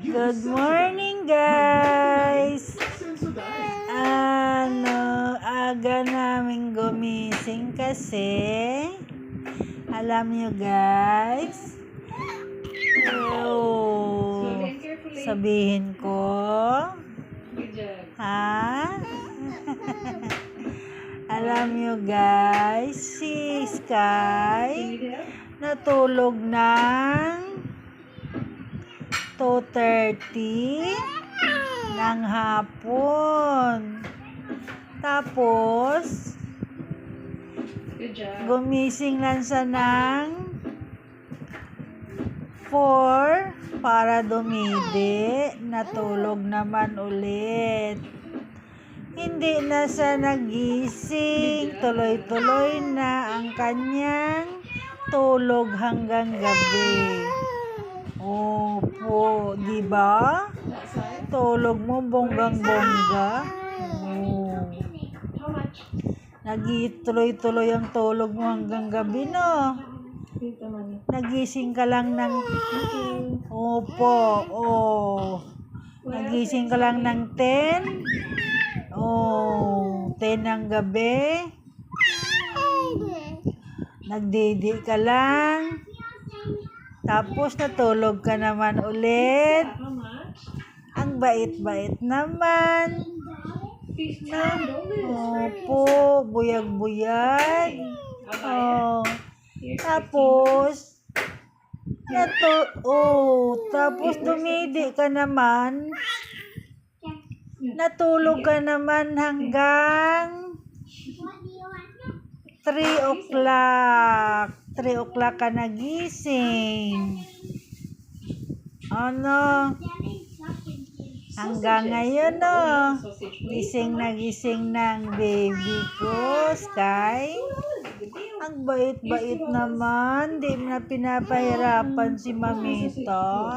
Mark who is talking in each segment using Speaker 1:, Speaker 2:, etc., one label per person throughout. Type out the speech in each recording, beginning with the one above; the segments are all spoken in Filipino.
Speaker 1: Good morning, guys. Aga namin gumising kasi alam nyo, guys, sabihin ko, ha? Alam nyo, guys, si Sky natulog ng 2:30 ng hapon. Tapos, gumising lang siya ng 4 para dumidi. Natulog naman ulit. Hindi na siya nagising. Tuloy-tuloy na ang kanyang tulog hanggang gabi. Opo, di ba? Tulog mo bonggang-bongga. Nagituloy-tuloy ang tulog mo hanggang gabi, no? Nagising ka lang ng... Opo, nagising ka lang ng 10? 10 ng gabi? Nagdidi ka lang? Tapos natulog ka naman ulit? Ang bait-bait naman. Opo, buyag-buyag. Tapos tapos dumidi ka naman. Natulog ka naman hanggang 3 o'clock. 3 o'clock ka nagising. Ano? Hanggang ngayon, no? Gising ng baby ko, Sky. Ang bait-bait naman. Di mo na pinapahirapan si Mamito.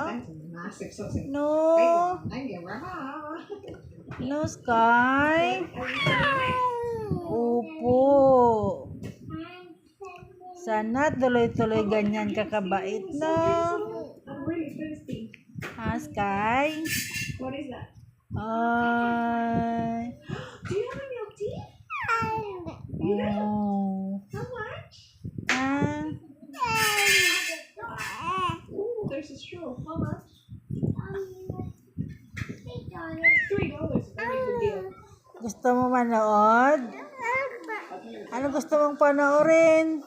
Speaker 1: No? No, Sky? Opo. Sana tuloy-tuloy ganyan kakabait, no? Ha, Sky?
Speaker 2: What is that?
Speaker 1: Do
Speaker 2: you have a milk tea? How much? Ooh, there's a straw. How much? $3. Very good deal.
Speaker 1: Gusto mo manood? Ano gusto mong panoorin?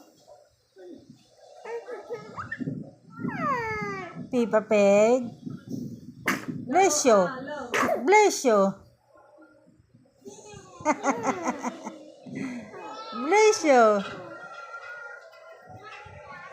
Speaker 1: Peppa Pig? Bless you. Bless you.